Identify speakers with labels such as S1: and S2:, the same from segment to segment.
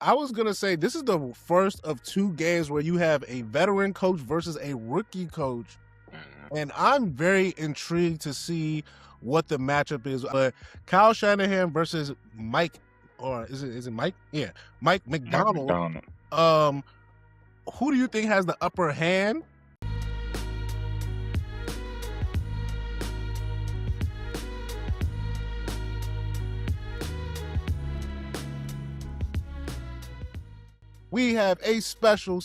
S1: I was going to say this is the first of 2 games where you have a veteran coach versus a rookie coach. And I'm very intrigued to see what the matchup is. But Kyle Shanahan versus Mike, or is it Mike? Yeah, Mike McDonald. Who do you think has the upper hand? We have a special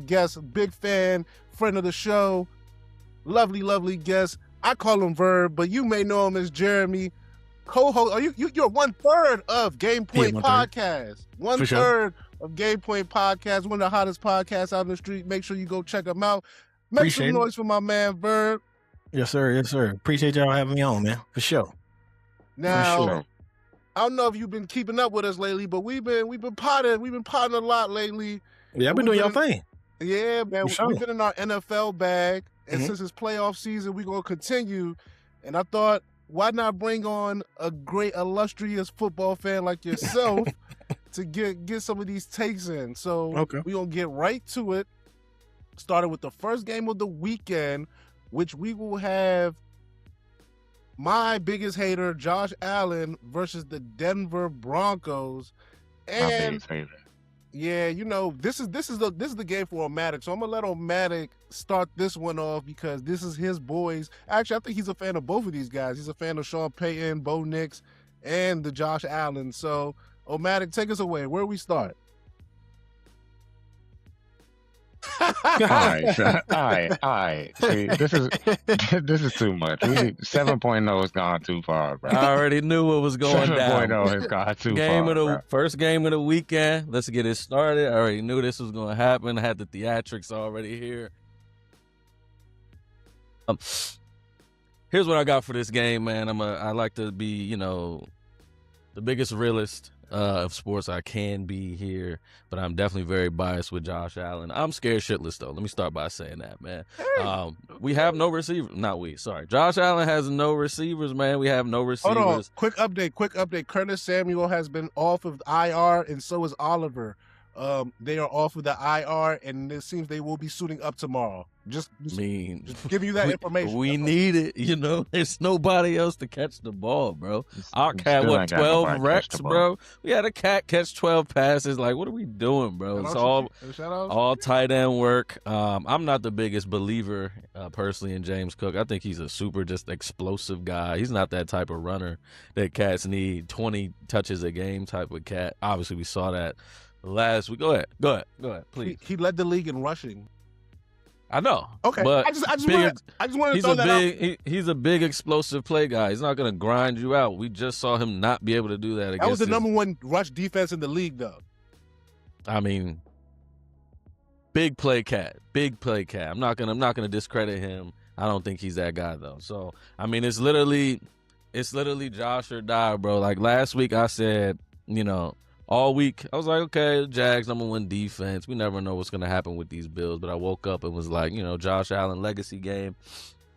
S1: guest, big fan, friend of the show, lovely guest. I call him Verb, but you may know him as Jeremy, co-host. You're 1/3 of Game Point Podcast. 1/3 of Game Point Podcast, one of the hottest podcasts out in the street. Make sure you go check them out. Make some noise for my man Verb.
S2: Yes, sir. Appreciate y'all having me on, man. For sure.
S1: Now, I don't know if you've been keeping up with us lately, but we've been potting a lot lately.
S2: Yeah, I've been doing y'all thing.
S1: Yeah, man. We've been in our NFL bag, and since it's playoff season, we're gonna continue. And I thought, why not bring on a great, illustrious football fan like yourself to get some of these takes in? So we're gonna get right to it. Started with the first game of the weekend, which we will have my biggest hater, Josh Allen, versus the Denver Broncos. And
S3: my biggest hater.
S1: Yeah, this is the game for Omatic. So I'm gonna let Omatic start this one off because this is his boys. Actually, I think he's a fan of both of these guys. He's a fan of Sean Payton, Bo Nix, and the Josh Allen. So Omatic, take us away. Where do we start?
S3: All right. See, this is too much. 7.0 has gone too far, bro.
S2: I already knew what was going down.
S3: 7.0 has gone too far.
S2: First game of the weekend. Let's get it started. I already knew this was going to happen. I had the theatrics already here. Here's what I got for this game, man. I like to be, the biggest realist of sports I can be here, but I'm definitely very biased with Josh Allen. I'm scared shitless though. Let me start by saying that, man. We have no receivers. Josh Allen has no receivers, man. We have no receivers.
S1: Hold on. Quick update. Curtis Samuel has been off of IR, and so is Oliver. They are off of the IR, and it seems they will be suiting up tomorrow. Just give you that information.
S2: We need it, There's nobody else to catch the ball, bro. Our cat, 12 reps, bro? We had a cat catch 12 passes. Like, what are we doing, bro? It's all tight end work. I'm not the biggest believer, personally, in James Cook. I think he's a super just explosive guy. He's not that type of runner that cats need, 20 touches a game type of cat. Obviously, we saw that last week. Go ahead, please.
S1: He led the league in rushing.
S2: I know.
S1: Okay,
S2: but
S1: I just wanted to throw that out.
S2: He's a big explosive play guy. He's not going to grind you out. We just saw him not be able to do that.
S1: That was the number 1 rush defense in the league, though.
S2: I mean, big play cat. I'm not gonna discredit him. I don't think he's that guy though. So I mean, it's literally Josh or die, bro. Like last week, I said, all week, I was like, okay, Jags, number 1 defense. We never know what's going to happen with these Bills. But I woke up and was like, Josh Allen legacy game.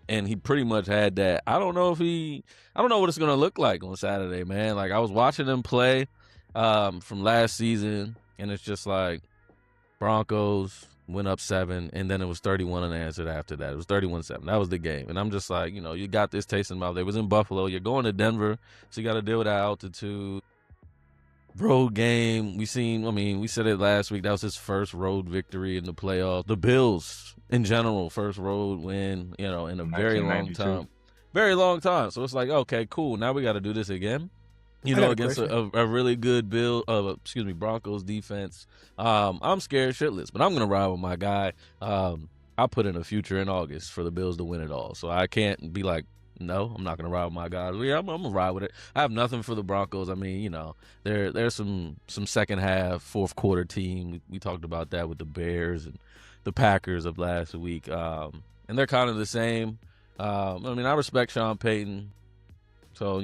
S2: And he pretty much had that. I don't know what it's going to look like on Saturday, man. Like, I was watching him play from last season, and it's just like Broncos went up 7, and then it was 31 unanswered after that. It was 31-7. That was the game. And I'm just like, you got this taste in the mouth. They was in Buffalo. You're going to Denver, so you got to deal with that altitude. Road game, we said it last week. That was his first road victory in the playoffs. The Bills, in general, first road win, in a very long time. Very long time. So it's like, okay, cool. Now we got to do this again, against a really good Broncos defense. I'm scared shitless, but I'm going to ride with my guy. I put in a future in August for the Bills to win it all. So I can't be like, no, I'm not going to ride with my guys. Yeah, I'm going to ride with it. I have nothing for the Broncos. I mean, there's some second half, fourth quarter team. We talked about that with the Bears and the Packers of last week. And they're kind of the same. I respect Sean Payton. So,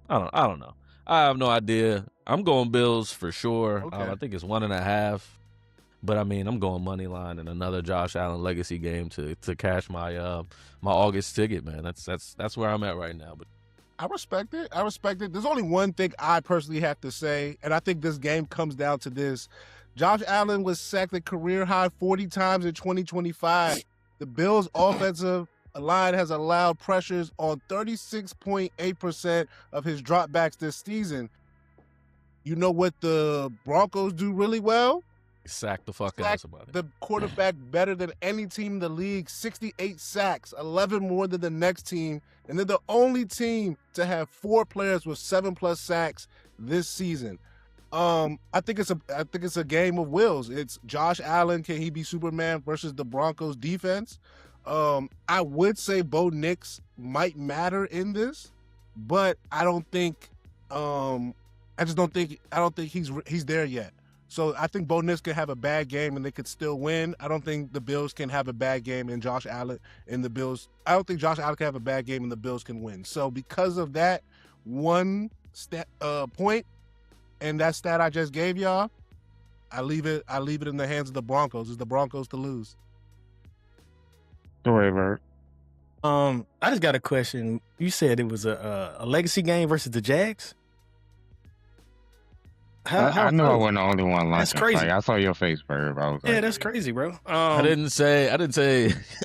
S2: I don't know. I have no idea. I'm going Bills for sure.
S1: Okay.
S2: I think it's 1.5. But I'm going money line in another Josh Allen legacy game to cash my my August ticket, man. That's where I'm at right now. But
S1: I respect it. There's only one thing I personally have to say, and I think this game comes down to this. Josh Allen was sacked a career high 40 times in 2025. The Bills' offensive line has allowed pressures on 36.8% of his dropbacks this season. You know what the Broncos do really well?
S2: Sack the fuck out of somebody.
S1: The quarterback better than any team in the league. 68 sacks, 11 more than the next team. And they're the only team to have 4 players with 7+ sacks this season. I think it's a game of wills. It's Josh Allen, can he be Superman versus the Broncos defense? I would say Bo Nix might matter in this, but I don't think he's there yet. So I think Bo Nix could have a bad game and they could still win. I don't think the Bills can have a bad game and Josh Allen and the Bills. I don't think Josh Allen can have a bad game and the Bills can win. So because of that one point and that stat I just gave y'all, I leave it in the hands of the Broncos. It's the Broncos to lose.
S3: Go ahead, Verb.
S4: I just got a question. You said it was a legacy game versus the Jags.
S3: I know I wasn't the only one.
S4: That's crazy.
S3: Like, I saw your face, Verb. I was
S4: yeah,
S3: like,
S4: that's crazy, bro.
S2: I didn't say.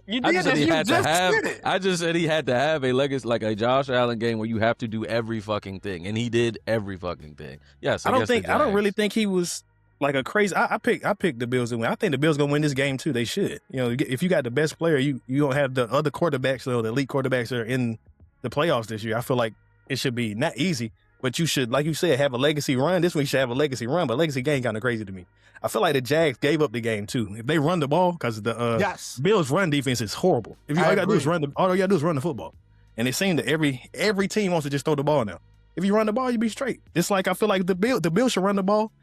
S4: You
S2: I
S4: did.
S2: just said he
S4: You
S2: had to
S4: just
S2: have.
S4: said it.
S2: I just said he had to have a legacy, like a Josh Allen game where you have to do every fucking thing, and he did every fucking thing. Yes,
S4: I don't really think he was like a crazy. I picked the Bills to win. I think the Bills gonna win this game too. They should. You know, if you got the best player, you don't have the other quarterbacks or the elite quarterbacks that are in the playoffs this year. I feel like it should be not easy, but you should, like you said, have a legacy run. This one you should have a legacy run, but legacy game kind of crazy to me. I feel like the Jags gave up the game too. If they run the ball, because the
S1: Yes.
S4: Bills' run defense is horrible. All you gotta do is run the football. And it seemed that every team wants to just throw the ball now. If you run the ball, you be straight. It's like I feel like the Bills should run the ball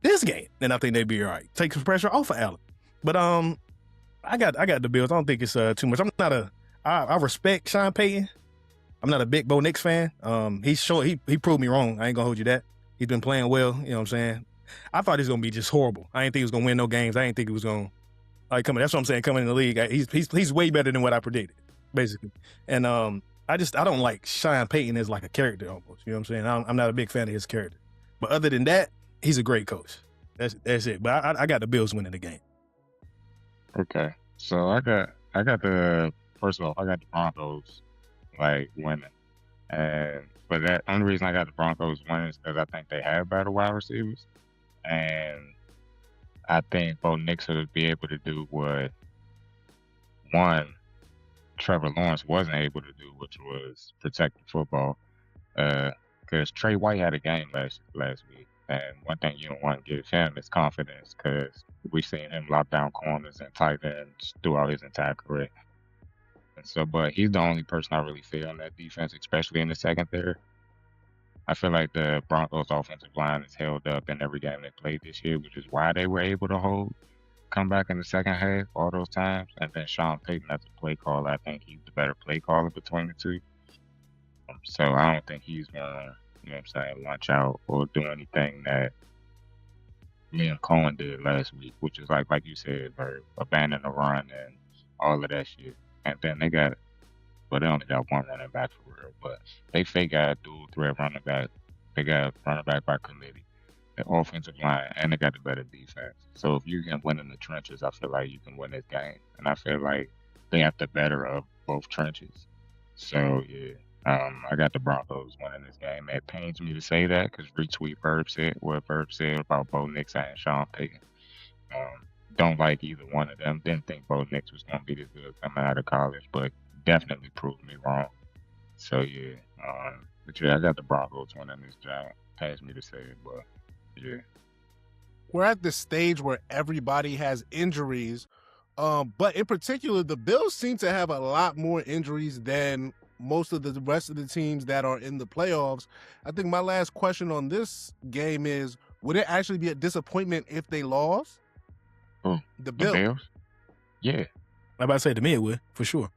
S4: this game, and I think they'd be all right. Take some pressure off of Allen. But I got the Bills. I don't think it's too much. I respect Sean Payton. I'm not a big Bo Nix fan. He proved me wrong. I ain't gonna hold you that. He's been playing well. You know what I'm saying? I thought he was gonna be just horrible. I didn't think he was gonna win no games. I didn't think he was gonna that's what I'm saying. Coming in the league, he's way better than what I predicted, basically. And I don't like Sean Payton as like a character almost. You know what I'm saying? I'm not a big fan of his character. But other than that, he's a great coach. That's it. But I got the Bills winning the game.
S3: okay. So I got the first of all, I got the Broncos like winning, but that only reason I got the Broncos winning is because I think they have better wide receivers, and I think Bo Nix will be able to do what Trevor Lawrence wasn't able to do, which was protect the football. Because Trey White had a game last week, and one thing you don't want to give him is confidence, because we've seen him lock down corners and tight ends throughout his entire career. And so, but he's the only person I really feel on that defense, especially in the secondary. I feel like the Broncos' offensive line is held up in every game they played this year, which is why they were able to come back in the second half all those times. And then Sean Payton as a play caller, I think he's the better play caller between the two. So I don't think he's gonna, launch out or do anything that Liam Cohen did last week, which is like you said, abandon the run and all of that shit. And then they only got one running back for real, but they fake got a dual threat running back. They got running back by committee, the offensive line, and they got the better defense. So if you can win in the trenches, I feel like you can win this game. And I feel like they have the better of both trenches. So yeah, I got the Broncos winning this game. It pains me to say that because retweet what Verb said about Bo Nix and Sean Payton. Don't like either one of them. Didn't think Bo Nix was going to be this good coming out of college, but definitely proved me wrong. So yeah, but yeah, I got the Broncos winning this job. Pains me to say it, but yeah.
S1: We're at the stage where everybody has injuries, but in particular, the Bills seem to have a lot more injuries than most of the rest of the teams that are in the playoffs. I think my last question on this game is, would it actually be a disappointment if they lost?
S3: Oh,
S1: the Bills?
S3: Yeah.
S4: I'm about to say, to me it would, for sure.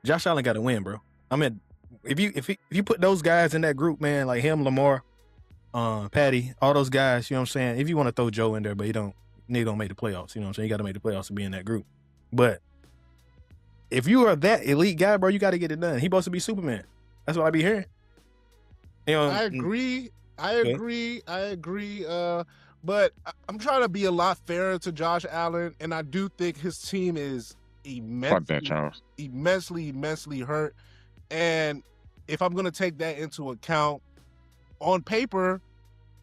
S4: Josh Allen got to win, bro. I mean, if you put those guys in that group, man, like him, Lamar, Patty, all those guys, you know what I'm saying? If you want to throw Joe in there, but nigga don't make the playoffs, you know what I'm saying? You got to make the playoffs to be in that group. But if you are that elite guy, bro, you got to get it done. He supposed to be Superman. That's what I be hearing.
S1: I agree. But I'm trying to be a lot fairer to Josh Allen, and I do think his team is
S3: Fuck that, Charles.
S1: immensely hurt. And if I'm going to take that into account, on paper,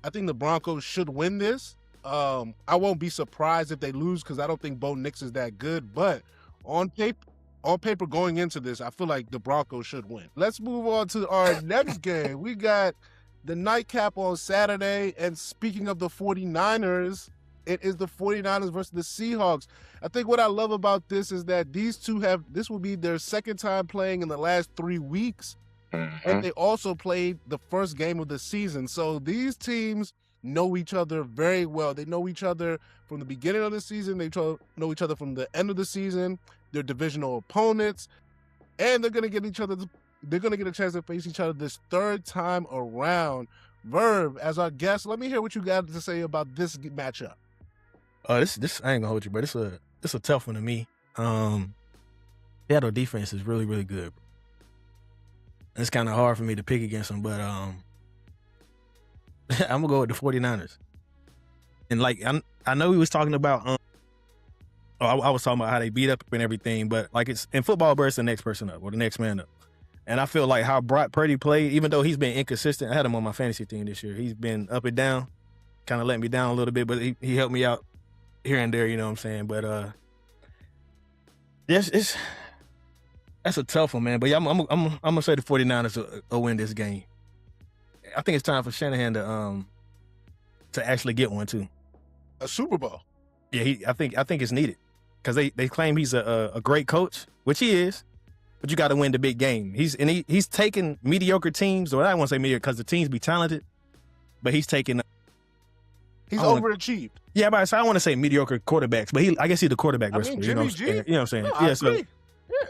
S1: I think the Broncos should win this. I won't be surprised if they lose because I don't think Bo Nix is that good. But on paper going into this, I feel like the Broncos should win. Let's move on to our next game. We got the nightcap on Saturday. And speaking of the 49ers, it is the 49ers versus the Seahawks. I think what I love about this is that this will be their second time playing in the last 3 weeks. And they also played the first game of the season. So these teams know each other very well. They know each other from the beginning of the season. They know each other from the end of the season. They're divisional opponents. And they're going to get a chance to face each other this third time around. Verb, as our guest, let me hear what you got to say about this matchup.
S4: This I ain't gonna hold you, but it's a tough one to me. Seattle defense is really, really good. It's kind of hard for me to pick against them, but I'm gonna go with the 49ers. And like I know we was talking about I was talking about how they beat up and everything, but like it's in football, but it's the next person up or the next man up. And I feel like how Brock Purdy played, even though he's been inconsistent, I had him on my fantasy team this year. He's been up and down, kind of let me down a little bit, but he helped me out here and there, you know what I'm saying? But yes, that's a tough one, man. But yeah, I'm gonna say the 49ers will win this game. I think it's time for Shanahan to actually get one too.
S1: A Super Bowl.
S4: Yeah, I think it's needed because they claim he's a great coach, which he is. But you got to win the big game. He's taking mediocre teams, or I don't want to say mediocre because the teams be talented, but he's taking.
S1: He's overachieved.
S4: Yeah, but I don't want to say mediocre quarterbacks, but I guess he's the quarterback.
S1: Jimmy G.
S4: You know what I'm saying?
S1: No, I agree.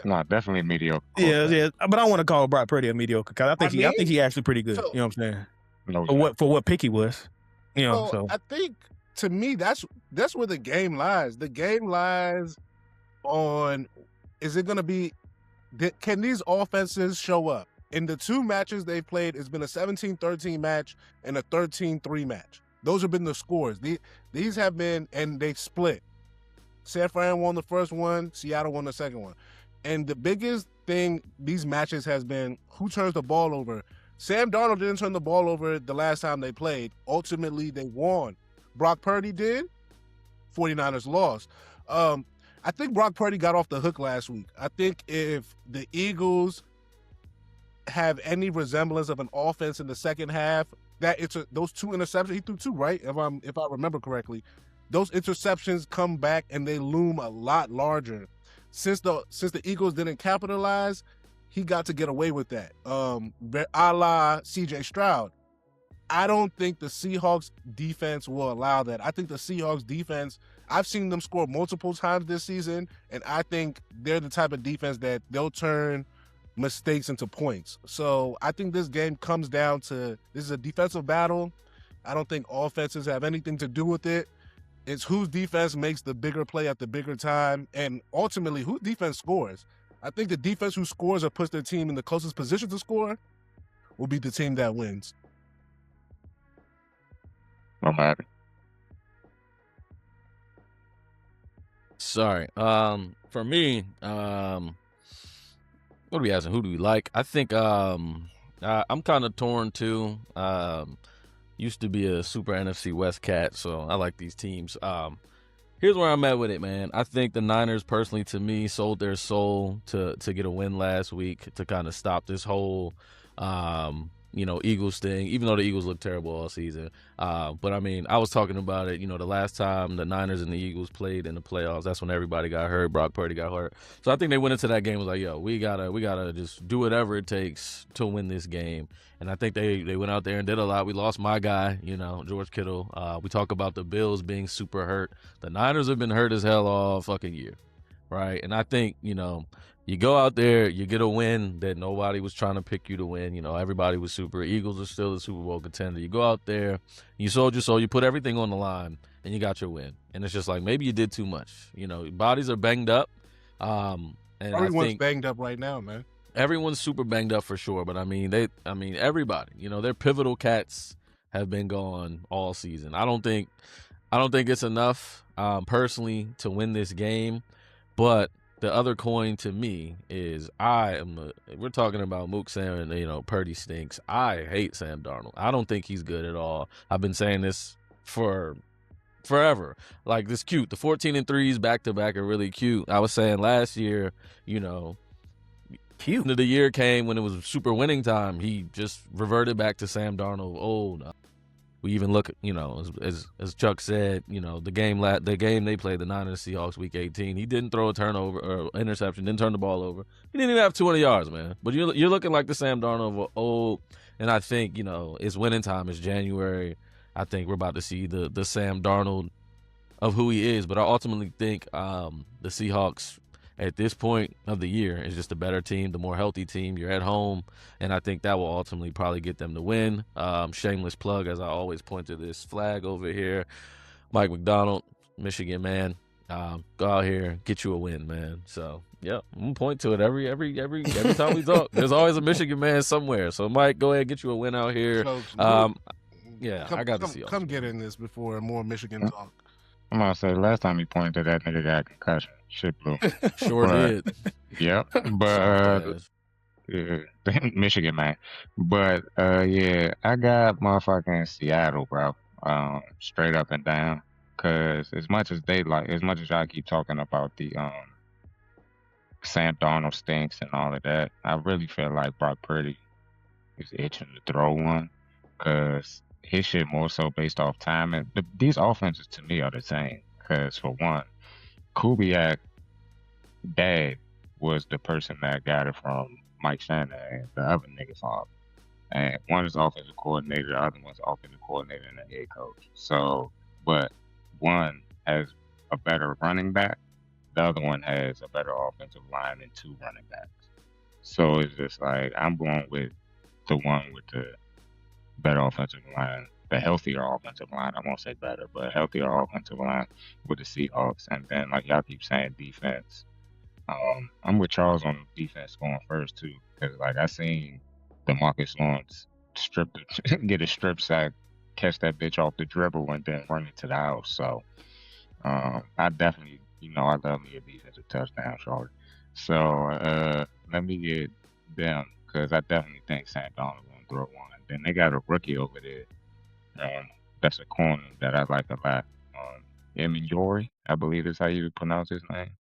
S3: No, definitely mediocre.
S4: Yeah. But I want to call Brock Purdy a mediocre because I think he actually pretty good. You know what I'm saying?
S3: No,
S4: for what pick he was. You know, so
S1: I think to me that's where the game lies. The game lies on is it going to be can these offenses show up? In the two matches they've played, it's been a 17-13 match and a 13-3 match. Those have been the scores. These have been, and they split. San Fran won the first one, Seattle won the second one. And the biggest thing these matches has been who turns the ball over. Sam Darnold didn't turn the ball over the last time they played. Ultimately, they won. Brock Purdy did. 49ers lost. I think Brock Purdy got off the hook last week. I think if the Eagles have any resemblance of an offense in the second half, those two interceptions, he threw two, right? If I remember correctly. Those interceptions come back and they loom a lot larger. Since the Eagles didn't capitalize, he got to get away with that. A la CJ Stroud. I don't think the Seahawks defense will allow that. I think the Seahawks defense, I've seen them score multiple times this season, and I think they're the type of defense that they'll turn mistakes into points. So I think this game comes down to, this is a defensive battle. I don't think offenses have anything to do with it. It's whose defense makes the bigger play at the bigger time, and ultimately whose defense scores. I think the defense who scores or puts their team in the closest position to score will be the team that wins.
S3: I'm happy.
S2: Sorry. For me, what are we asking? Who do we like? I think I'm kind of torn too. Used to be a super NFC West cat, so I like these teams. Here's where I'm at with it, man. I think the Niners, personally, to me, sold their soul to get a win last week to kind of stop this whole Eagles thing, even though the Eagles look terrible all season. But I mean, I was talking about it, the last time the Niners and the Eagles played in the playoffs, that's when everybody got hurt. Brock Purdy got hurt. So I think they went into that game was like, yo, we gotta just do whatever it takes to win this game. And I think they went out there and did a lot. We lost my guy, George Kittle. We talk about the Bills being super hurt. The Niners have been hurt as hell all fucking year, right? And I think, you go out there, you get a win that nobody was trying to pick you to win. Everybody was super. Eagles are still the Super Bowl contender. You go out there, you sold your soul, you put everything on the line, and you got your win. And it's just like, maybe you did too much. Bodies are banged up. And
S1: everyone's banged up right now, man.
S2: everyone's super banged up for sure, but I mean everybody. Their pivotal cats have been gone all season. I don't think it's enough personally to win this game, but the other coin to me is we're talking about Mook saying, Purdy stinks. I hate Sam Darnold. I don't think he's good at all. I've been saying this for forever. Like, this cute. The 14-3s back to back are really cute. I was saying last year,
S4: Cute.
S2: the year came when it was super winning time. He just reverted back to Sam Darnold old. We even look, as Chuck said, the game they played, the Niners Seahawks Week 18. He didn't throw a turnover or interception, didn't turn the ball over. He didn't even have 200 yards, man. But you're looking like the Sam Darnold of old, and I think it's winning time. It's January. I think we're about to see the Sam Darnold of who he is. But I ultimately think the Seahawks at this point of the year is just a better team, the more healthy team. You're at home, and I think that will ultimately probably get them to win. Shameless plug, as I always point to this flag over here. Mike McDonald, Michigan man. Go out here, get you a win, man. So, yeah, I'm going to point to it every time we talk. There's always a Michigan man somewhere. So, Mike, go ahead, get you a win out here. Yeah, I got to see.
S1: Come get in this before more Michigan talk.
S3: I'm gonna say last time he pointed to that nigga got concussion. Shit blew.
S2: Sure did.
S3: Yep. But Michigan man. But yeah, I got motherfucking Seattle, bro. Straight up and down. Cause as much as y'all keep talking about the Sam Darnold stinks and all of that, I really feel like Brock Purdy is itching to throw one. Cause his shit more so based off timing. These offenses to me are the same. Because for one, Kubiak dad was the person that got it from Mike Shanahan, the other nigga father. And one is offensive coordinator, the other one's offensive coordinator and a head coach. So, but one has a better running back, the other one has a better offensive line and 2 running backs. So it's just like, I'm going with the one with the better offensive line, the healthier offensive line. I won't say better, but healthier offensive line with the Seahawks. And then, like y'all keep saying, defense. I'm with Charles on defense going first too, because like I seen DeMarcus Lawrence get a strip sack, catch that bitch off the dribble, and then run into the house. So I definitely, I love me a defensive touchdown, Charlotte. So let me get them, because I definitely think Sam Darnold gonna throw one. Then they got a rookie over there. That's a corner that I like a lot. Emmanuel, I believe is how you pronounce his name.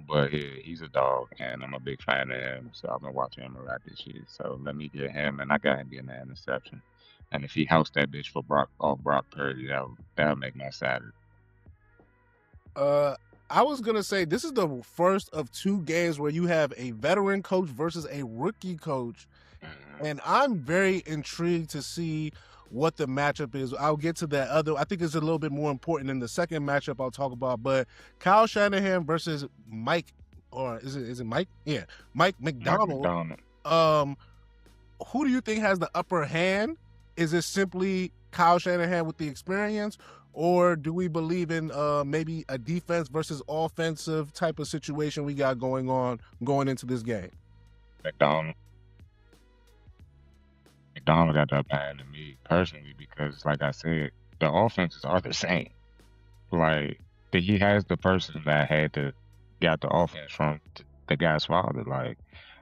S3: But yeah, he's a dog, and I'm a big fan of him. So I've been watching him a lot this year. So let me get him, and I got him getting that interception. And if he housed that bitch for Brock Purdy, that'll make my Saturday.
S1: I was gonna say this is the first of 2 games where you have a veteran coach versus a rookie coach. And I'm very intrigued to see what the matchup is. I'll get to that other. I think it's a little bit more important in the second matchup I'll talk about. But Kyle Shanahan versus Mike, or is it Mike? Yeah, Mike McDonald. Who do you think has the upper hand? Is it simply Kyle Shanahan with the experience, or do we believe in maybe a defense versus offensive type of situation we got going into this game?
S3: McDonald got that bad to me personally because, like I said, the offenses are the same. Like, he has the person that got the offense from the guy's father. Like,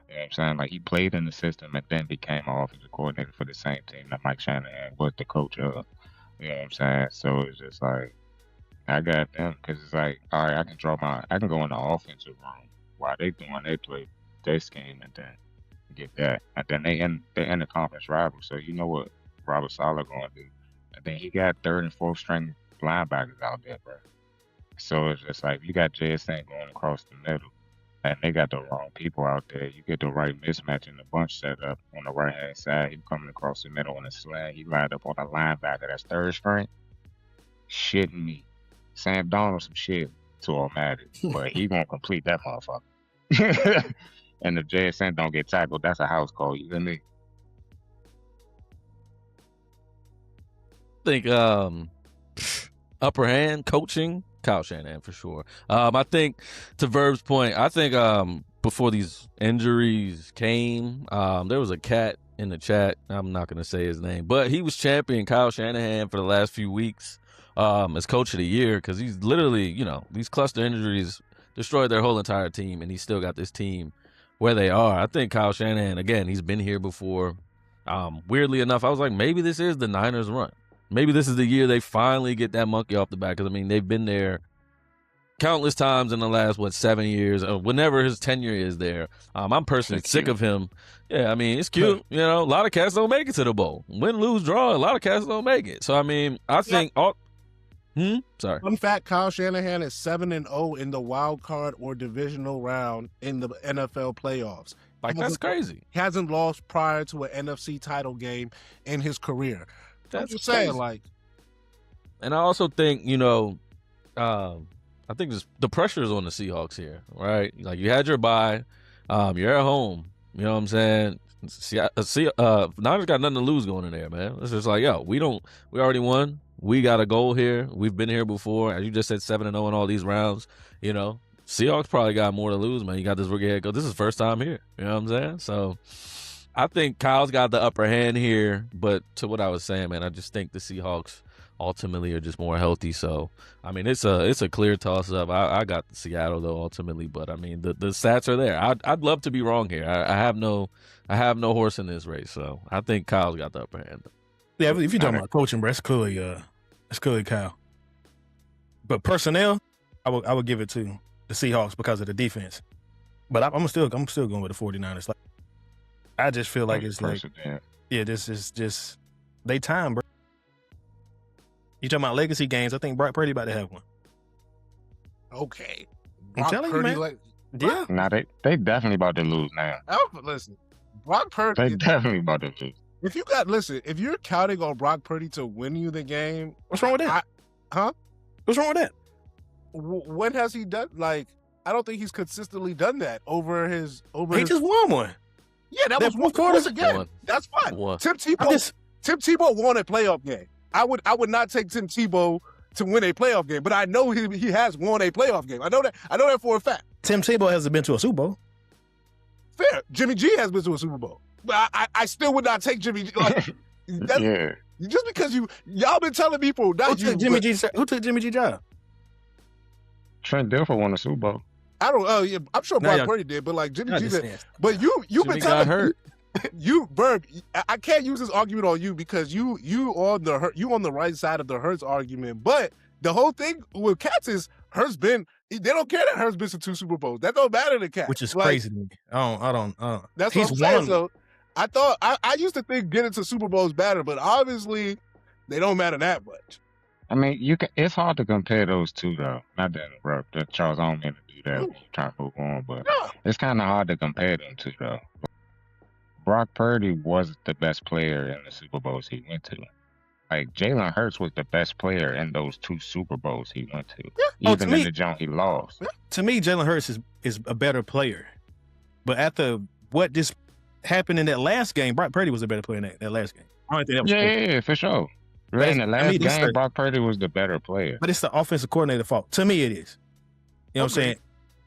S3: you know what I'm saying? Like, he played in the system and then became an offensive coordinator for the same team that Mike Shanahan was the coach of. You know what I'm saying? So it's just like, I got them because it's like, all right, I can go in the offensive room while they play their scheme and then get that. And then they end the conference rival. So you know what Robert Saleh going to do. And then he got 3rd and 4th string linebackers out there, bro. So it's just like, you got JSN going across the middle and they got the wrong people out there. You get the right mismatch in the bunch set up on the right hand side. He coming across the middle on a slant. He lined up on a linebacker that's 3rd string. Shitting me. Sam Darnold some shit to automatic, but he won't complete that motherfucker. And if JSN don't get tackled, that's a house call. You feel me?
S2: I think upper hand coaching, Kyle Shanahan for sure. I think to Verb's point, I think before these injuries came, there was a cat in the chat. I'm not going to say his name, but he was championing Kyle Shanahan for the last few weeks as coach of the year because he's literally, these cluster injuries destroyed their whole entire team, and he still got this team where they are. I think Kyle Shanahan, again, he's been here before. Weirdly enough, I was like, maybe this is the Niners run. Maybe this is the year they finally get that monkey off the back because, they've been there countless times in the last 7 years or whenever his tenure is there. I'm personally sick of him. Yeah, it's cute. A lot of cats don't make it to the bowl. Win, lose, draw. A lot of cats don't make it. So I think. Sorry.
S1: Fun fact: Kyle Shanahan is 7-0 in the wild card or divisional round in the NFL playoffs.
S2: That's crazy.
S1: He hasn't lost prior to an NFC title game in his career.
S2: That's
S1: I'm just saying,
S2: And I also think I think the pressure is on the Seahawks here, right? Like you had your bye, you're at home. You know what I'm saying? Niners got nothing to lose going in there, man. It's just like, we already won. We got a goal here. We've been here before. As you just said, 7-0 in all these rounds. Seahawks probably got more to lose, man. You got this rookie head coach. This is his first time here. You know what I'm saying? So I think Kyle's got the upper hand here. But to what I was saying, man, I just think the Seahawks ultimately are just more healthy. So it's a clear toss up. I got Seattle though ultimately, but the stats are there. I'd love to be wrong here. I have no horse in this race. So I think Kyle's got the upper hand.
S4: Yeah, if you're talking about coaching, bro, it's clearly Kyle. But personnel, I would give it to the Seahawks because of the defense. But I'm still going with the 49ers. Like, I just feel like it's like, this is just they time, bro. You talking about legacy games? I think Brock Purdy about to have one.
S1: Okay,
S4: I'm telling you, man. Yeah,
S3: nah, they definitely about to lose now.
S1: Listen, Brock Purdy.
S3: They definitely about to lose.
S1: If you're counting on Brock Purdy to win you the game,
S4: what's wrong with that? What's wrong with that?
S1: When has he done? Like, I don't think he's consistently done that over his.
S4: He just won one.
S1: Yeah, that was one quarter again. That's fine. Tim Tebow won a playoff game. I would not take Tim Tebow to win a playoff game, but I know he has won a playoff game. I know that for a fact.
S4: Tim Tebow hasn't been to a Super Bowl.
S1: Fair. Jimmy G has been to a Super Bowl. But I still would not take Jimmy G.
S3: Yeah.
S1: Just because y'all been telling people
S4: who took Jimmy G job?
S3: Trent Dilfer won the Super Bowl.
S1: I don't. Yeah, I'm sure Brock Purdy did, but like Jimmy G did. But you've been telling
S2: hurt.
S1: Verb. I can't use this argument on you because you on the right side of the Hurts argument. But the whole thing with Cats is Hurts been. They don't care that Hurts been to 2 Super Bowls. That don't matter to Cats.
S4: Which is crazy to me. I don't.
S1: That's what I'm saying. So I thought I used to think getting to Super Bowls matter, but obviously they don't matter that much.
S3: It's hard to compare those two though. Not that Charles, I don't mean to do that. Trying to move on, but it's kind of hard to compare them two though. Brock Purdy was the best player in the Super Bowls he went to. Like Jalen Hurts was the best player in those 2 Super Bowls he went to. Even in the jump he lost.
S4: To me, Jalen Hurts is a better player. But after what just happened in that last game, Brock Purdy was a better player in that last game. I don't think that was
S3: yeah, for sure. In the last game, Brock Purdy was the better player.
S4: But it's the offensive coordinator fault. To me, it is. You know what I'm saying?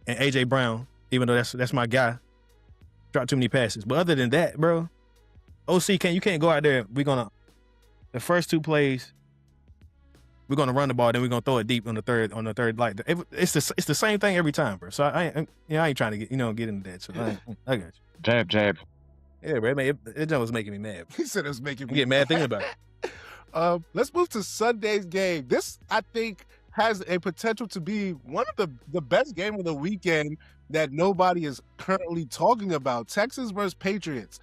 S4: And A.J. Brown, even though that's my guy, dropped too many passes. But other than that, bro, OC, you can't go out there. The first 2 plays, we're gonna run the ball, then we're gonna throw it deep on the third. Like it's the same thing every time, bro. So I ain't trying to get into that. So I got you.
S3: Jab.
S4: Yeah, bro. It just was making me mad.
S1: He said it was making me
S4: get mad thinking about it.
S1: Let's move to Sunday's game. This, I think, has a potential to be one of the best game of the weekend that nobody is currently talking about. Texans versus Patriots.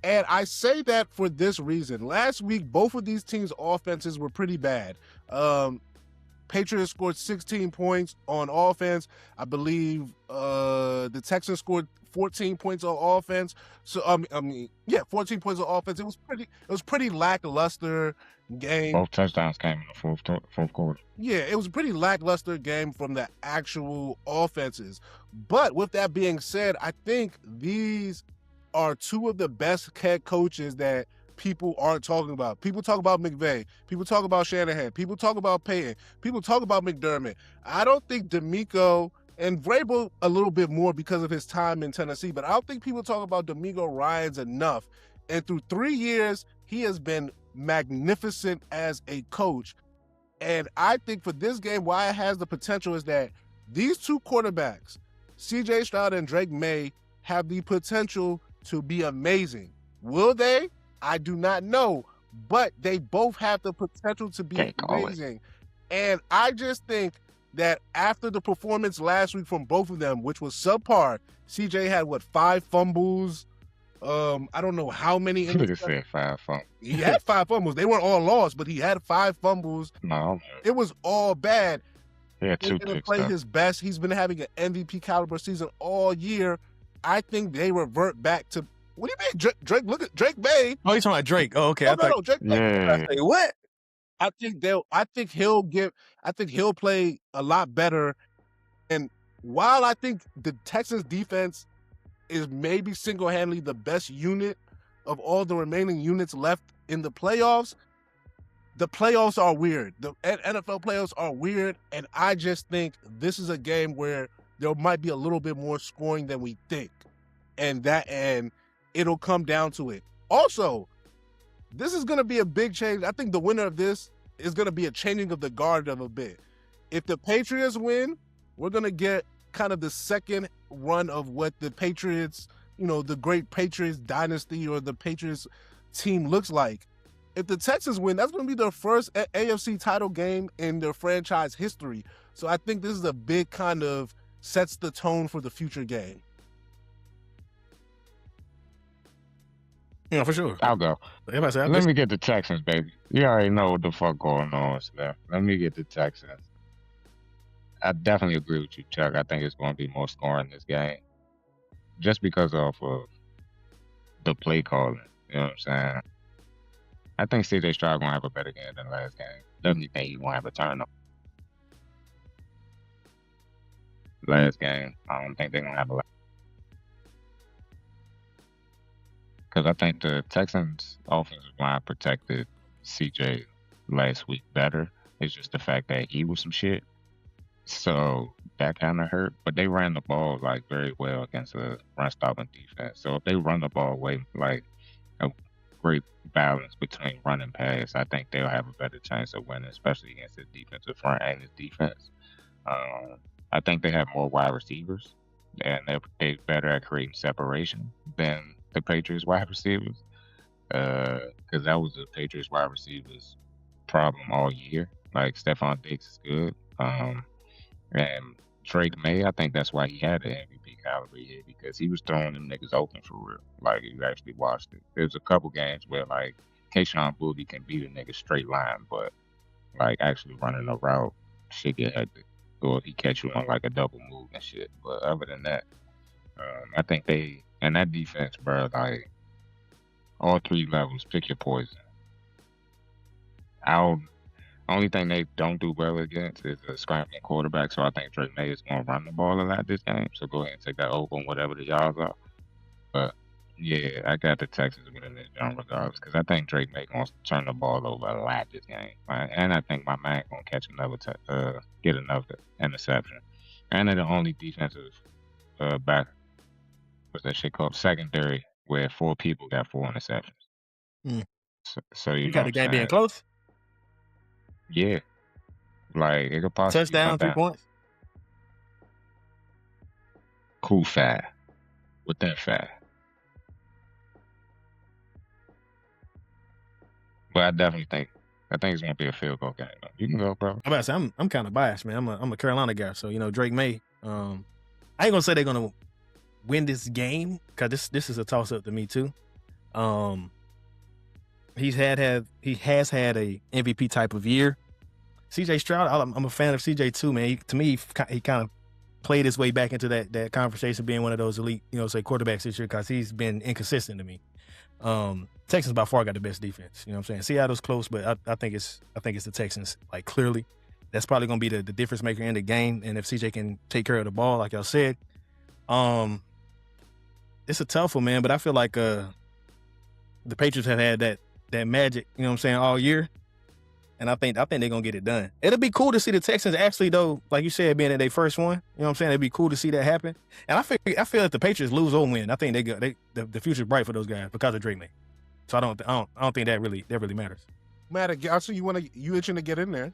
S1: And I say that for this reason. Last week, both of these teams' offenses were pretty bad. Patriots scored 16 points on offense. I believe the Texans scored 14 points on offense. So 14 points on offense. It was pretty lackluster game.
S3: Both touchdowns came in the fourth quarter.
S1: Yeah, it was a pretty lackluster game from the actual offenses. But with that being said, I think these are 2 of the best head coaches that people aren't talking about. People talk about McVay. People talk about Shanahan. People talk about Payton. People talk about McDermott. I don't think DeMeco And Vrabel a little bit more because of his time in Tennessee, but I don't think people talk about D'Amico Ryans enough. And through 3 years, he has been magnificent as a coach. And I think for this game, why it has the potential is that these two quarterbacks, C.J. Stroud and Drake May, have the potential to be amazing. Will they? I do not know. But they both have the potential to be amazing. And I just think that after the performance last week from both of them, which was subpar, CJ had 5 fumbles? I don't know how many.
S3: You could have said 5 fumbles.
S1: He had 5 fumbles. They weren't all lost, but he had 5 fumbles.
S3: No,
S1: it was all bad.
S3: He had 2
S1: He didn't play his best. He's been having an MVP caliber season all year. I think they revert back to. What do you mean, Drake? Look at Drake May.
S4: Oh, you're talking about Drake? Oh, okay.
S1: No, Drake May.
S3: Yeah.
S4: Say what?
S1: I think he'll play a lot better. And while I think the Texans defense is maybe single-handedly the best unit of all the remaining units left in the playoffs are weird. The NFL playoffs are weird, and I just think this is a game where there might be a little bit more scoring than we think. And it'll come down to it. Also, this is going to be a big change. I think the winner of this is going to be a changing of the guard of a bit. If the Patriots win, we're going to get kind of the second run of what the Patriots, the great Patriots dynasty or the Patriots team looks like. If the Texans win, that's going to be their first AFC title game in their franchise history. So I think this is a big kind of sets the tone for the future game.
S4: Yeah, for sure.
S3: I'll go. Let me get the Texans, baby. You already know what the fuck going on, Steph. Let me get the Texans. I definitely agree with you, Chuck. I think it's going to be more scoring in this game. Just because of the play calling. You know what I'm saying? I think C.J. Stroud going to have a better game than last game. Doesn't think he won't have a turnover. Last game, I don't think they're going to have a lot. Because I think the Texans' offensive line protected CJ last week better. It's just the fact that he was some shit. So that kind of hurt. But they ran the ball very well against a run-stopping defense. So if they run the ball away, a great balance between run and pass, I think they'll have a better chance of winning, especially against his defensive front and his defense. I think they have more wide receivers, and they're better at creating separation than the Patriots wide receivers, because that was the Patriots wide receivers problem all year. Stephon Diggs is good, and Drake May, I think that's why he had the MVP caliber here, because he was throwing them niggas open for real. You actually watched it. There's a couple games where Keyshawn Booty can beat a nigga straight line, but actually running a route, shit get hectic. Or if he catch you on a double move and shit. But other than that, I think and that defense, bro, all 3 levels, pick your poison. Only thing they don't do well against is a scrambling quarterback, so I think Drake May is going to run the ball a lot this game, so go ahead and take that over on whatever the yards are. But, yeah, I got the Texans winning this game regardless, because I think Drake May going to turn the ball over a lot this game. And I think my man going to catch get another interception. And they're the only defensive back, what's that shit called, secondary, where 4 people got 4 interceptions. So you
S4: got the game being close?
S3: Yeah. It could possibly
S4: touchdown, 3 points?
S3: Cool fat. With that fat. But I definitely think it's going to be a field goal game. You can go, bro.
S4: I'm about to say, I'm kind of biased, man. I'm a Carolina guy, so Drake May. I ain't gonna say they're gonna win this game, because this is a toss up to me too. He has had a MVP type of year. CJ Stroud, I'm a fan of CJ too, man. To me, he kind of played his way back into that conversation, being one of those elite, quarterbacks this year, because he's been inconsistent to me. Texans by far got the best defense. You know what I'm saying? Seattle's close, but I think it's the Texans, clearly. That's probably going to be the difference maker in the game. And if CJ can take care of the ball, like y'all said, it's a tough one, man. But I feel like the Patriots have had that magic, all year. And I think they're gonna get it done. It'll be cool to see the Texans actually, though, like you said, being at their first one. You know what I'm saying? It'd be cool to see that happen. And I feel if the Patriots lose or win, I think the future's bright for those guys because of Drake May. So I don't think that really matters.
S1: Matt, I see you itching to get in there.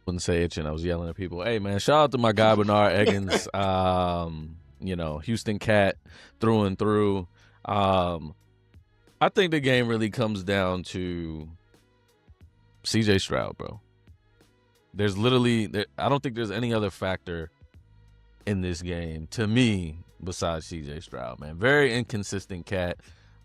S2: Wouldn't say itching. I was yelling at people. Hey man, shout out to my guy Bernard Eggins. Houston Cat through and through. I think the game really comes down to CJ Stroud, bro. There's I don't think there's any other factor in this game to me besides CJ Stroud, man. Very inconsistent cat.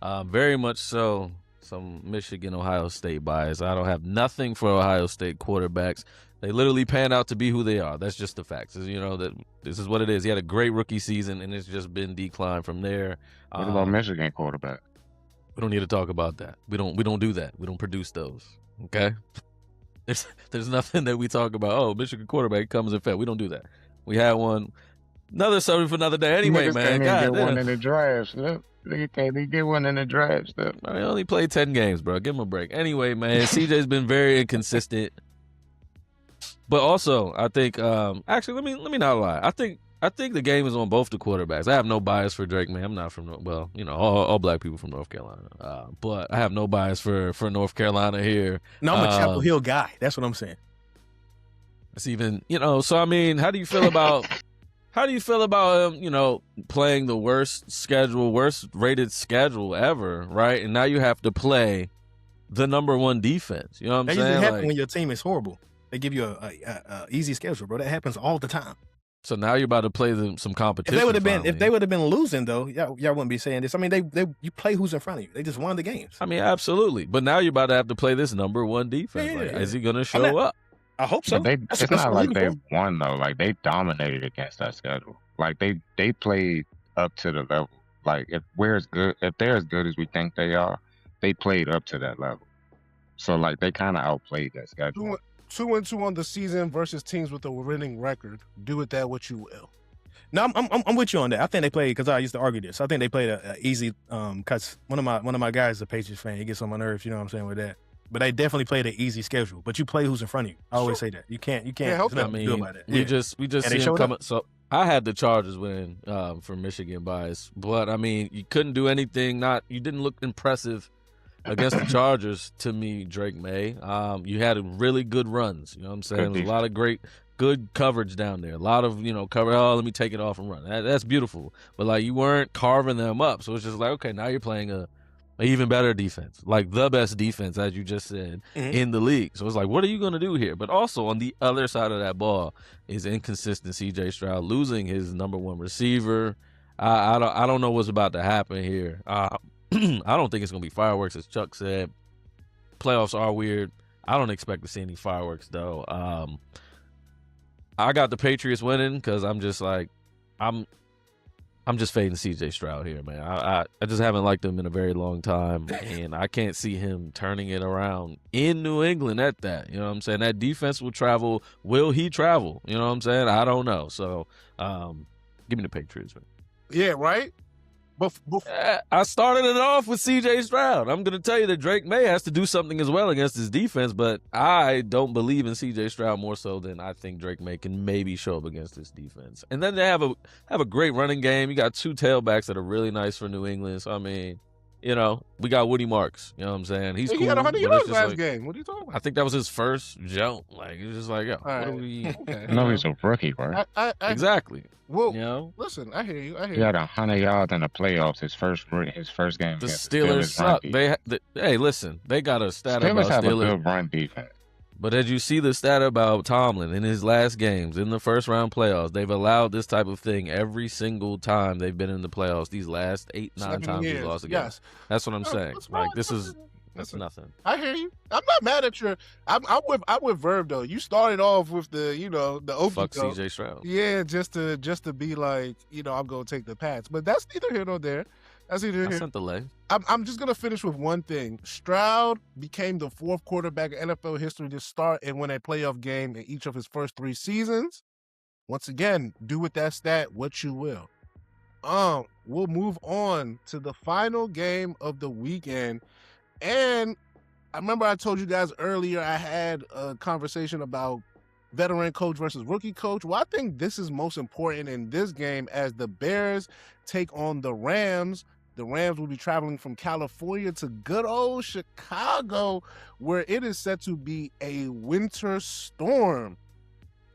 S2: Very much so some Michigan, Ohio State bias. I don't have nothing for Ohio State quarterbacks. They literally pan out to be who they are. That's just the facts. That this is what it is. He had a great rookie season, and it's just been decline from there.
S3: What about Michigan quarterback?
S2: We don't need to talk about that. We don't do that. We don't produce those. Okay? There's nothing that we talk about. Oh, Michigan quarterback comes in fat. We don't do that. We had one. Another subject for another day. Anyway, man.
S3: Get one in the drafts. They can't even get one in the drafts.
S2: I only played 10 games, bro. Give him a break. Anyway, man, CJ's been very inconsistent. But also, I think actually let me not lie. I think the game is on both the quarterbacks. I have no bias for Drake, man. I'm not from all black people from North Carolina. But I have no bias for North Carolina here.
S4: No, I'm a Chapel Hill guy. That's what I'm saying.
S2: It's even, so I mean, how do you feel about him, playing the worst rated schedule ever, right? And now you have to play the number one defense. You know what I'm saying?
S4: That usually happens when your team is horrible. They give you a easy schedule, bro. That happens all the time.
S2: So now you're about to play some competition.
S4: If they would have been losing though, y'all wouldn't be saying this. I mean, you play who's in front of you. They just won the games.
S2: I mean, absolutely. But now you're about to have to play this number one defense.
S4: Yeah.
S2: Is he going to show up?
S4: I hope so.
S3: It's not like they won though. Like they dominated against that schedule. Like they played up to the level. Like if they're as good as we think they are, they played up to that level. So like they kind of outplayed that schedule.
S1: 2-2 on the season versus teams with a winning record. Do with that what you will.
S4: No, I'm with you on that. I think they played, because I used to argue this. I think they played a easy. Because one of my guys is a Patriots fan. He gets on my nerves. You know what I'm saying with that. But they definitely played an easy schedule. But you play who's in front of you. I always say that. You can't
S1: help
S4: do
S2: about it. We just see him coming. So I had the Chargers winning for Michigan bias, but I mean you couldn't do anything. You didn't look impressive against the Chargers to me, Drake May. You had really good runs. You know what I'm saying? There was a lot of good coverage down there. A lot of, cover. Oh, let me take it off and run. That's beautiful. But like you weren't carving them up. So it's just like, okay, now you're playing a even better defense, like the best defense, as you just said, in the league. So it's like, what are you going to do here? But also on the other side of that ball is inconsistent CJ Stroud losing his number one receiver. I don't know what's about to happen here. I don't think it's going to be fireworks, as Chuck said. Playoffs are weird. I don't expect to see any fireworks, though. I got the Patriots winning because I'm just like, I'm just fading CJ Stroud here, man. I just haven't liked him in a very long time, and I can't see him turning it around in New England at that. You know what I'm saying? That defense will travel. Will he travel? You know what I'm saying? I don't know. So give me the Patriots, man.
S1: Yeah, right?
S2: I started it off with CJ Stroud. I'm going to tell you that Drake May has to do something as well against his defense, but I don't believe in CJ Stroud more so than I think Drake May can maybe show up against this defense. And then they have a great running game. You got two tailbacks that are really nice for New England. So, I mean, we got Woody Marks. You know what I'm saying? He's cool.
S1: He had 100 yards last game. What are you talking about?
S2: I think that was his first jump. Like, it was just like, yo, what are we...
S1: Okay.
S3: No, he's a rookie, right?
S2: Exactly.
S1: Well, listen, I hear you.
S3: He had 100 yards in the playoffs. His first game.
S2: The Steelers suck. Hey, listen, they got a stat about
S3: have
S2: Steelers.
S3: A good run defense.
S2: But as you see the stat about Tomlin in his last games in the first round playoffs, they've allowed this type of thing every single time they've been in the playoffs. These last 8-9 times he's lost again.
S1: Yes.
S2: That's what I'm saying. Like that's nothing.
S1: I hear you. I'm not mad at your. I'm with Verb though. You started off with the the okey
S2: fuck CJ Stroud.
S1: Yeah, just to be like I'm gonna take the Pats, but that's neither here nor there. That's either here.
S2: Sent the leg.
S1: I'm just gonna finish with one thing. Stroud became the fourth quarterback in NFL history to start and win a playoff game in each of his first 3 seasons. Once again, do with that stat what you will. We'll move on to the final game of the weekend. And I remember I told you guys earlier I had a conversation about veteran coach versus rookie coach. Well, I think this is most important in this game as the Bears take on the Rams. The Rams will be traveling from California to good old Chicago, where it is set to be a winter storm.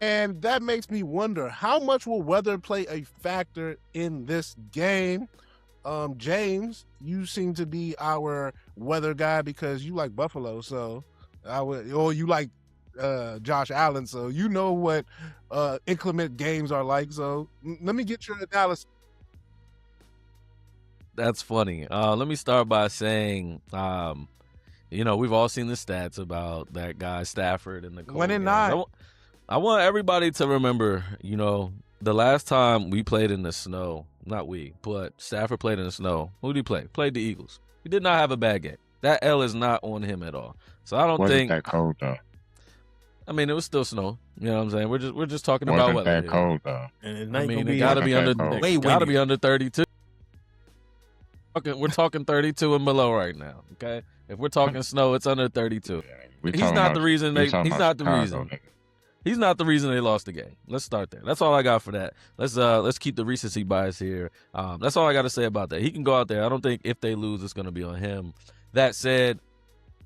S1: And that makes me wonder, how much will weather play a factor in this game? James, you seem to be our weather guy because you like Buffalo, so or you like Josh Allen, so you know what inclement games are like. So let me get your analysis.
S2: That's funny. Let me start by saying, we've all seen the stats about that guy Stafford and the cold
S1: 1-9.
S2: I want everybody to remember, the last time we played in the snow, not we, but Stafford played in the snow. Who did he play? Played the Eagles. He did not have a bad game. That L is not on him at all. So I don't
S3: Wasn't
S2: think
S3: that cold though.
S2: I mean, it was still snow. You know what I'm saying? We're just talking
S3: Wasn't
S2: about weather.
S3: that cold though.
S4: And
S2: I mean, it gotta be under. It gotta be under 32. We're talking 32 and below right now. Okay, if we're talking snow, it's under 32. He's not the reason they. He's not the reason. He's not the reason they lost the game. Let's start there. That's all I got for that. Let's keep the recency bias here. That's all I got to say about that. He can go out there. I don't think if they lose, it's going to be on him. That said,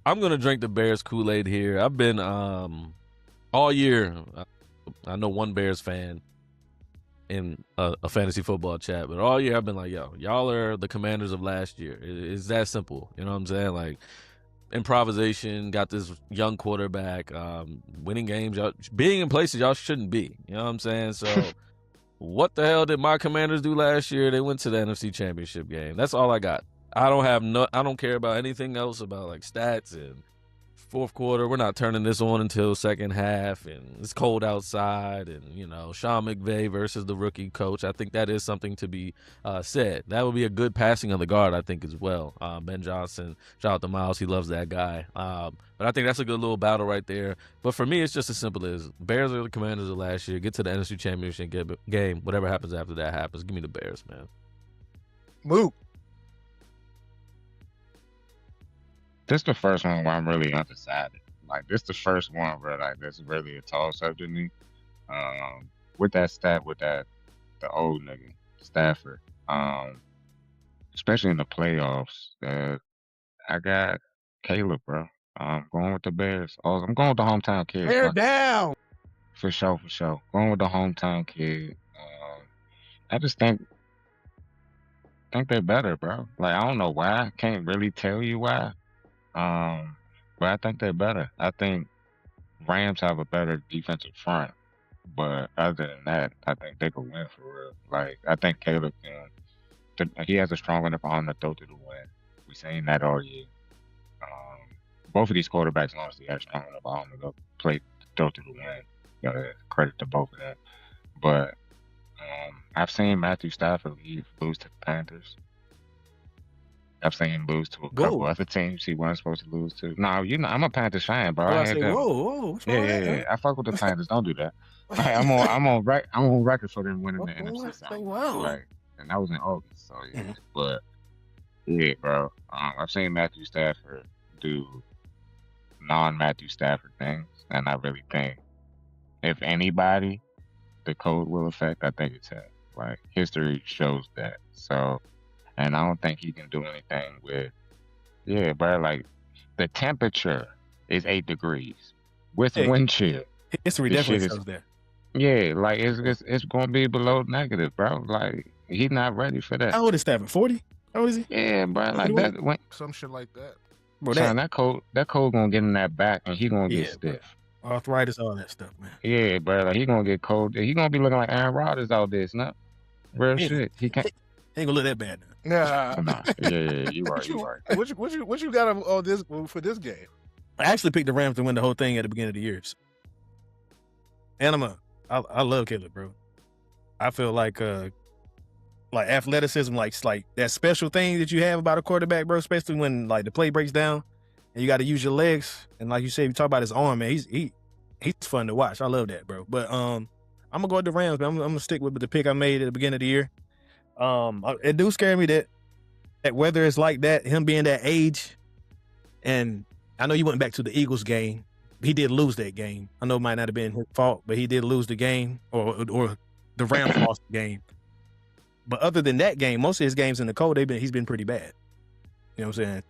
S2: I'm going to drink the Bears Kool-Aid here. I've been all year. I know one Bears fan in a fantasy football chat, but all year I've been like, yo, y'all are the Commanders of last year. It's that simple. You know what I'm saying? Like, improvisation, got this young quarterback, winning games, y'all, being in places y'all shouldn't be. You know what I'm saying? So what the hell did my Commanders do last year? They went to the NFC Championship game. That's all I got. I don't care about anything else about like stats and fourth quarter. We're not turning this on until second half, and it's cold outside, and Sean McVay versus the rookie coach. I think that is something to be said. That would be a good passing of the guard, I think, as well. Ben Johnson, shout out to Miles, he loves that guy. But I think that's a good little battle right there. But for me, it's just as simple as Bears are the Commanders of last year. Get to the NFC Championship game. Whatever happens after that happens. Give me the Bears, man.
S1: Move.
S3: This the first one where I'm really undecided. Like, this the first one where, like, that's really a toss-up to me. With that stat, with the old nigga, Stafford, especially in the playoffs, I got Caleb, bro. I'm going with the Bears. I'm going with the hometown kid.
S1: Bear down.
S3: For sure. Going with the hometown kid. I just think they're better, bro. Like, I don't know why. Can't really tell you why. But I think they're better. I think Rams have a better defensive front, but other than that, I think they could win for real. Like, I think Caleb he has a strong enough arm to throw to the win. We've seen that all year. Both of these quarterbacks honestly have strong enough arm to throw to the win. Credit to both of them. But I've seen Matthew Stafford lose to the Panthers. I've seen him lose to a couple other teams he wasn't supposed to lose to. No, I'm a Panthers fan, bro.
S4: I say, whoa.
S3: Yeah. I fuck with the Panthers. Don't do that. I'm on record for them winning the NFC South.
S4: Wow.
S3: Like, and that was in August. So yeah, but yeah, bro. I've seen Matthew Stafford do non-Matthew Stafford things, and I really think if anybody, the code will affect. I think it's him. Like, history shows that. So. And I don't think he can do anything with, bro. Like, the temperature is 8 degrees with wind chill.
S4: History definitely shows that.
S3: Yeah, like it's gonna be below negative, bro. Like, he's not ready for that.
S4: How old is Stafford? 40? How old is he?
S3: Yeah, bro. Like that.
S1: Some shit like that.
S3: Bro, that cold gonna get in that back, and he gonna get stiff.
S4: Bro. Arthritis, all that stuff, man.
S3: Yeah, bro. Like, he gonna get cold. He gonna be looking like Aaron Rodgers out there, not real shit. He can't.
S4: Ain't gonna look that bad.
S1: Nah.
S3: Yeah, you right.
S1: What you got on this for this game?
S4: I actually picked the Rams to win the whole thing at the beginning of the years. And I love Caleb, bro. I feel like athleticism, like that special thing that you have about a quarterback, bro. Especially when like the play breaks down and you got to use your legs. And like you said, you talk about his arm, man. He's fun to watch. I love that, bro. But I'm gonna go with the Rams, man. I'm gonna stick with the pick I made at the beginning of the year. It do scare me that weather is like that, him being that age, and I know you went back to the Eagles game. He did lose that game. I know it might not have been his fault, but he did lose the game, or the Rams lost the game. But other than that game, most of his games in the cold, he's been pretty bad. You know what I'm saying?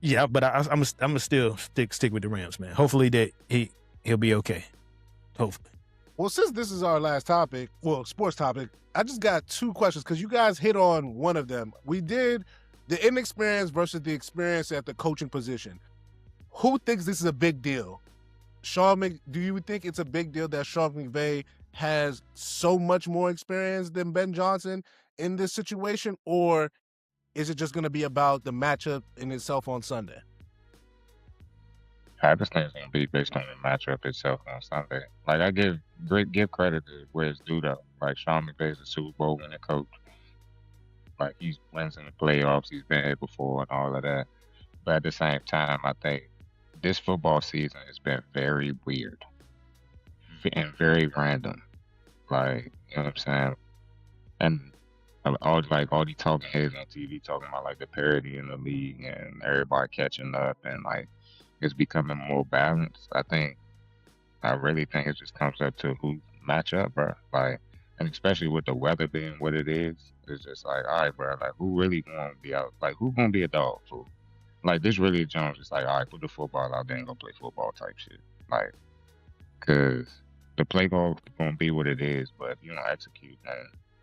S4: Yeah, but I'm gonna still stick with the Rams, man. Hopefully that he'll be okay. Hopefully.
S1: Well, since this is our last topic, sports topic, I just got two questions because you guys hit on one of them. We did the inexperience versus the experience at the coaching position. Who thinks this is a big deal? Do you think it's a big deal that Sean McVay has so much more experience than Ben Johnson in this situation, or is it just going to be about the matchup in itself on Sunday?
S3: I just think it's going to be based on the matchup itself on Sunday. Like, I give credit to where it's due, though. Like, Sean McVay's a Super Bowl winning coach. Like, he's wins in the playoffs. He's been here before and all of that. But at the same time, I think this football season has been very weird and very random. Like, you know what I'm saying? And all these talking heads on TV talking about, like, the parity in the league and everybody catching up and, like, it's becoming more balanced. I really think it just comes up to who match up, bro. Like, and especially with the weather being what it is, it's just like, all right, bro, like, who really gonna be out? Like, who's gonna be a dog fool? Like, this really Jones is like, all right, put the football out there and go play football type shit. Like, cause the play goal gonna be what it is, but if you don't execute, then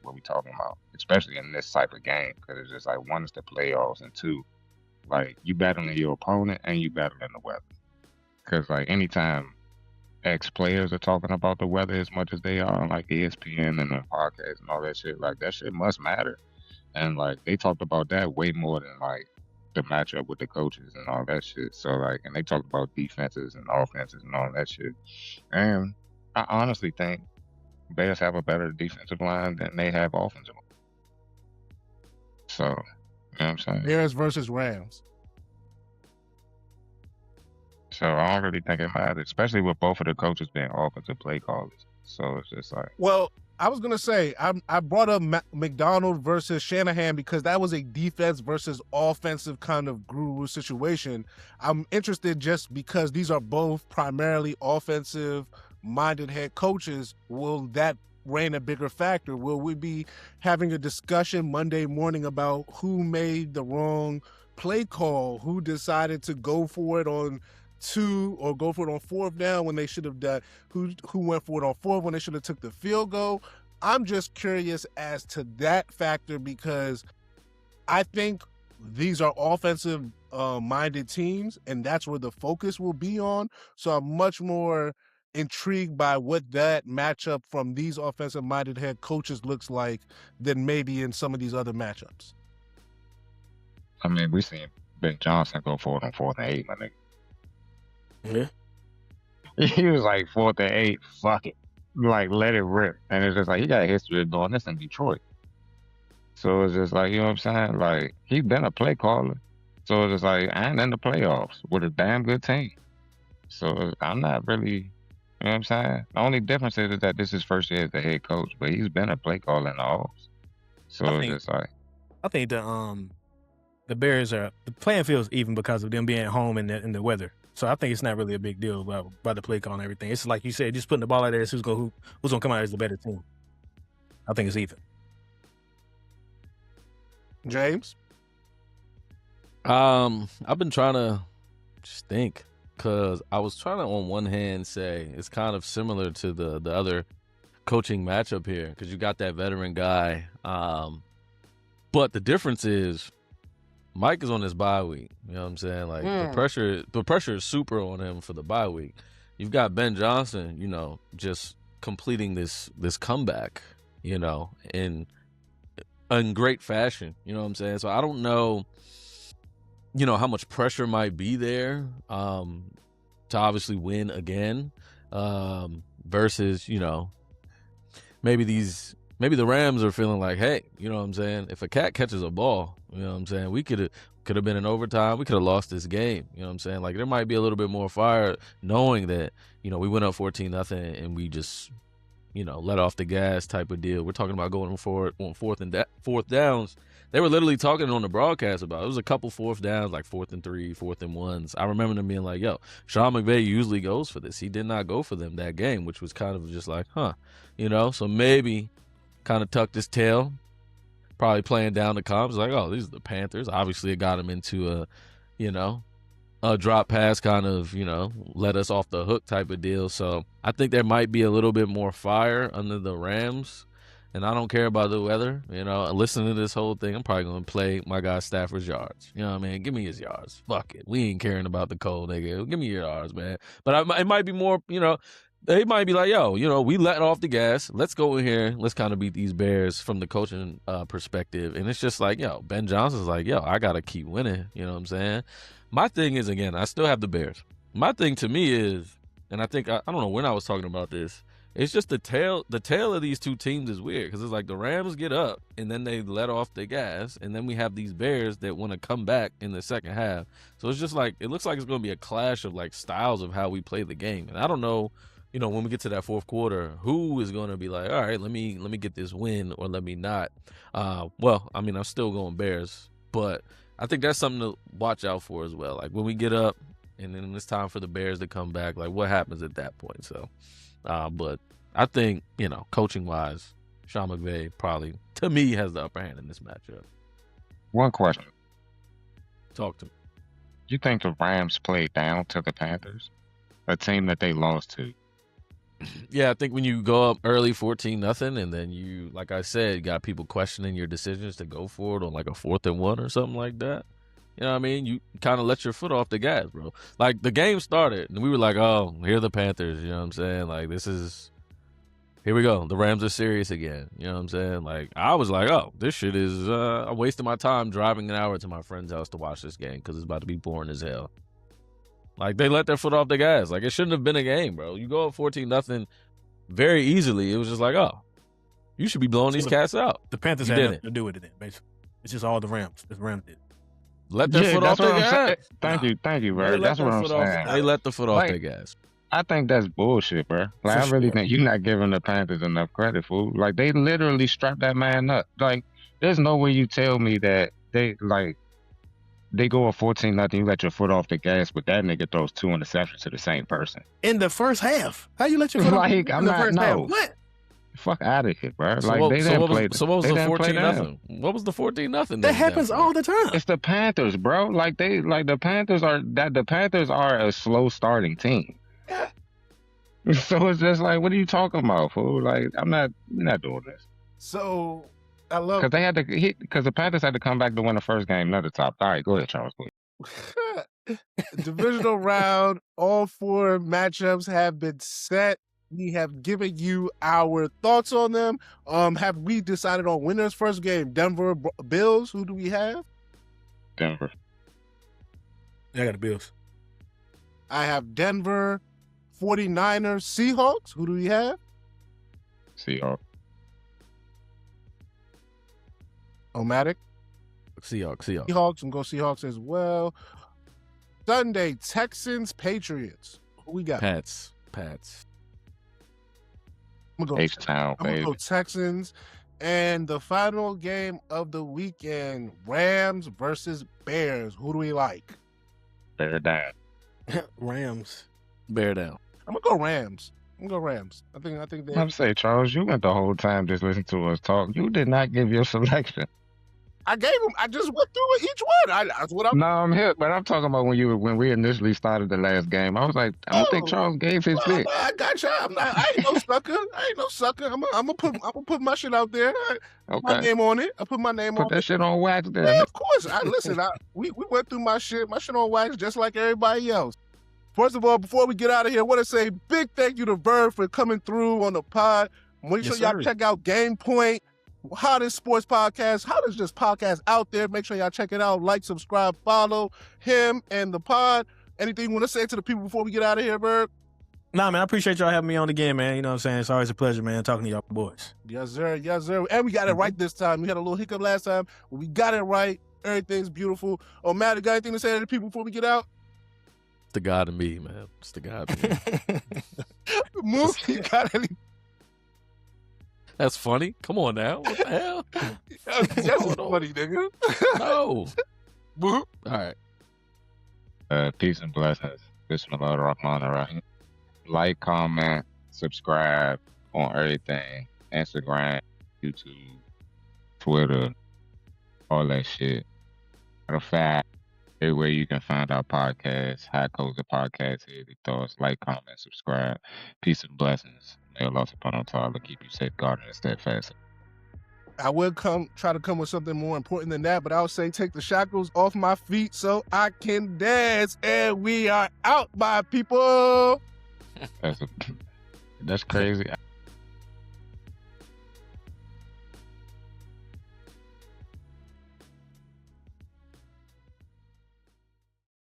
S3: what we talking about? Especially in this type of game, cause it's just like, one is the playoffs, and two, like, you battling your opponent and you battling the weather. Cause like anytime ex-players are talking about the weather as much as they are on like ESPN and the podcast and all that shit, like that shit must matter. And like they talked about that way more than like the matchup with the coaches and all that shit. So like, and they talked about defenses and offenses and all that shit. And I honestly think Bears have a better defensive line than they have offensive line. So, you know what I'm saying?
S1: Bears versus Rams.
S3: So I don't really think it matters, especially with both of the coaches being offensive play callers. So it's just like,
S1: well, I was gonna say I brought up McDonald versus Shanahan because that was a defense versus offensive kind of guru situation. I'm interested just because these are both primarily offensive-minded head coaches. Will that reign a bigger factor? Will we be having a discussion Monday morning about who made the wrong play call, who decided to go for it on 2 or go for it on 4th down when they should have done, who went for it on 4th when they should have took the field goal? I'm just curious as to that factor because I think these are offensive minded teams and that's where the focus will be on. So I'm much more intrigued by what that matchup from these offensive minded head coaches looks like than maybe in some of these other matchups.
S3: I mean, we seen Ben Johnson go for it on 4th and 8, my nigga.
S4: Yeah.
S3: He was like 4th and 8, fuck it. Like, let it rip. And it's just like, he got a history of doing this in Detroit. So it's just like, you know what I'm saying? Like, he's been a play caller. So it's just like, and in the playoffs with a damn good team. So I'm not really, you know what I'm saying? The only difference is that this is his first year as the head coach, but he's been a play caller in the offs. So it's just like,
S4: I think the Bears the playing field is even because of them being at home in the weather. So I think it's not really a big deal about the play call and everything. It's like you said, just putting the ball out there, who's gonna come out as the better team. I think it's even.
S1: James?
S2: I've been trying to just think because I was trying to on one hand say it's kind of similar to the other coaching matchup here because you got that veteran guy. But the difference is Mike is on his bye week. You know what I'm saying? Like the pressure is super on him for the bye week. You've got Ben Johnson, you know, just completing this comeback, you know, in great fashion. You know what I'm saying? So I don't know, you know, how much pressure might be there to obviously win again versus, you know, maybe the Rams are feeling like, hey, you know what I'm saying? If a cat catches a ball, you know what I'm saying? We could have been in overtime. We could have lost this game. You know what I'm saying? Like, there might be a little bit more fire knowing that, you know, we went up 14-0 and we just let off the gas type of deal. We're talking about going forward on fourth downs. They were literally talking on the broadcast about it. It was a couple fourth downs, like 4th and 3, 4th and 1s. I remember them being like, yo, Sean McVay usually goes for this. He did not go for them that game, which was kind of just like, so maybe kind of tucked his tail, probably playing down the comps, like, oh, these are the Panthers. Obviously, it got him into a drop pass kind of, let us off the hook type of deal. So I think there might be a little bit more fire under the Rams. And I don't care about the weather. Listening to this whole thing, I'm probably going to play my guy Stafford's yards. You know what I mean? Give me his yards. Fuck it. We ain't caring about the cold, nigga. Give me your yards, man. But it might be more, they might be like, yo, we let off the gas. Let's go in here. Let's kind of beat these Bears from the coaching perspective. And it's just like, yo, Ben Johnson's like, yo, I got to keep winning. You know what I'm saying? My thing is, again, I still have the Bears. My thing to me is, and I think, I don't know when I was talking about this, it's just the tail of these two teams is weird because it's like the Rams get up and then they let off the gas, and then we have these Bears that want to come back in the second half. So it's just like, it looks like it's going to be a clash of like styles of how we play the game. And I don't know, when we get to that fourth quarter, who is going to be like, all right, let me get this win or let me not. I'm still going Bears, but I think that's something to watch out for as well. Like when we get up and then it's time for the Bears to come back, like what happens at that point? So. But I think, coaching wise, Sean McVay probably, to me, has the upper hand in this matchup.
S3: One question.
S2: Talk to me.
S3: You think the Rams played down to the Panthers? A team that they lost to?
S2: Yeah, I think when you go up early 14-0, and then you, like I said, got people questioning your decisions to go for it on like a 4th and 1 or something like that. You know what I mean? You kind of let your foot off the gas, bro. Like, the game started, and we were like, oh, here are the Panthers. You know what I'm saying? Like, here we go. The Rams are serious again. You know what I'm saying? Like, I was like, oh, this shit is, I'm wasting my time driving an hour to my friend's house to watch this game because it's about to be boring as hell. Like, they let their foot off the gas. Like, it shouldn't have been a game, bro. You go up 14-0 very easily. It was just like, oh, you should be blowing these cats out.
S4: The Panthers had nothing to do with it then, basically. It's just all the Rams. The Rams did.
S2: Let their foot off the gas.
S3: Thank you, bro. That's what I'm saying.
S2: They let the foot off the gas.
S3: I think that's bullshit, bro. Like, I really think you're not giving the Panthers enough credit, fool. Like, they literally strapped that man up. Like, there's no way you tell me that they go a 14-0, you let your foot off the gas, but that nigga throws 2 interceptions to the same person.
S4: In the first half. How you let your foot off the gas in the first half? What?
S3: Fuck out of here, bro.
S2: So
S3: like
S2: what,
S3: they didn't play.
S2: So what was the 14-0? What was the 14-0?
S4: That happens all the time.
S3: It's the Panthers, bro. The Panthers are a slow starting team. So it's just like, what are you talking about, fool? Like, we're not doing this.
S1: So I love
S3: because the Panthers had to come back to win the first game, not the top. All right, go ahead, Charles.
S1: Divisional round. All 4 matchups have been set. We have given you our thoughts on them. Have we decided on winners? First game, Denver Bills. Who do we have?
S3: Denver.
S4: Yeah, I got the Bills.
S1: I have Denver, 49ers, Seahawks. Who do we have?
S3: Seahawks.
S1: Omatic.
S2: Seahawks.
S1: Seahawks. I'm going to go Seahawks as well. Sunday, Texans, Patriots. Who we got?
S2: Pats.
S1: I'm going to go Texans. And the final game of the weekend, Rams versus Bears. Who do we like?
S3: Bear down.
S4: Rams.
S2: Bear down.
S1: I'm going to go Rams. I think they...
S3: I'm saying, Charles, you went the whole time just listening to us talk. You did not give your selection.
S1: I just went through each one. That's what I'm...
S3: No, I'm here, but I'm talking about when we initially started the last game. I was like, I don't think Charles gave his pick.
S1: I got you. I ain't no sucker. I'm gonna put my shit out there. My name on it. I put my name on it.
S3: Put that shit on wax there.
S1: Yeah, of course. We went through my shit on wax just like everybody else. First of all, before we get out of here, I want to say big thank you to Verb for coming through on the pod. Make sure y'all check out Game Point. Hottest sports podcast, hottest just podcast out there. Make sure y'all check it out. Like, subscribe, follow him and the pod. Anything you want to say to the people before we get out of here, Verb?
S4: Nah, man, I appreciate y'all having me on again, man. You know what I'm saying? It's always a pleasure, man, talking to y'all boys.
S1: Yes, sir. And we got it right this time. We had a little hiccup last time, but we got it right. Everything's beautiful. Oh, Matt, you got anything to say to the people before we get out?
S2: It's the God in me, man. It's the God in me.
S1: Mook, you got anything?
S2: That's funny. Come on now. What the hell?
S1: That's funny, nigga.
S2: No. All right.
S3: Peace and blessings. Bismillah ar-Rahman ar-Rahim. Like, comment, subscribe on everything. Instagram, YouTube, Twitter, all that shit. Matter of fact, everywhere you can find our podcast, Hot Cozy Podcast, Heady Thoughts. Like, comment, subscribe. Peace and blessings. May Allah subhanahu wa ta'ala keep you safeguarded and steadfast.
S1: I would try to come with something more important than that, but I would say take the shackles off my feet so I can dance. And we are out, my people.
S3: That's crazy.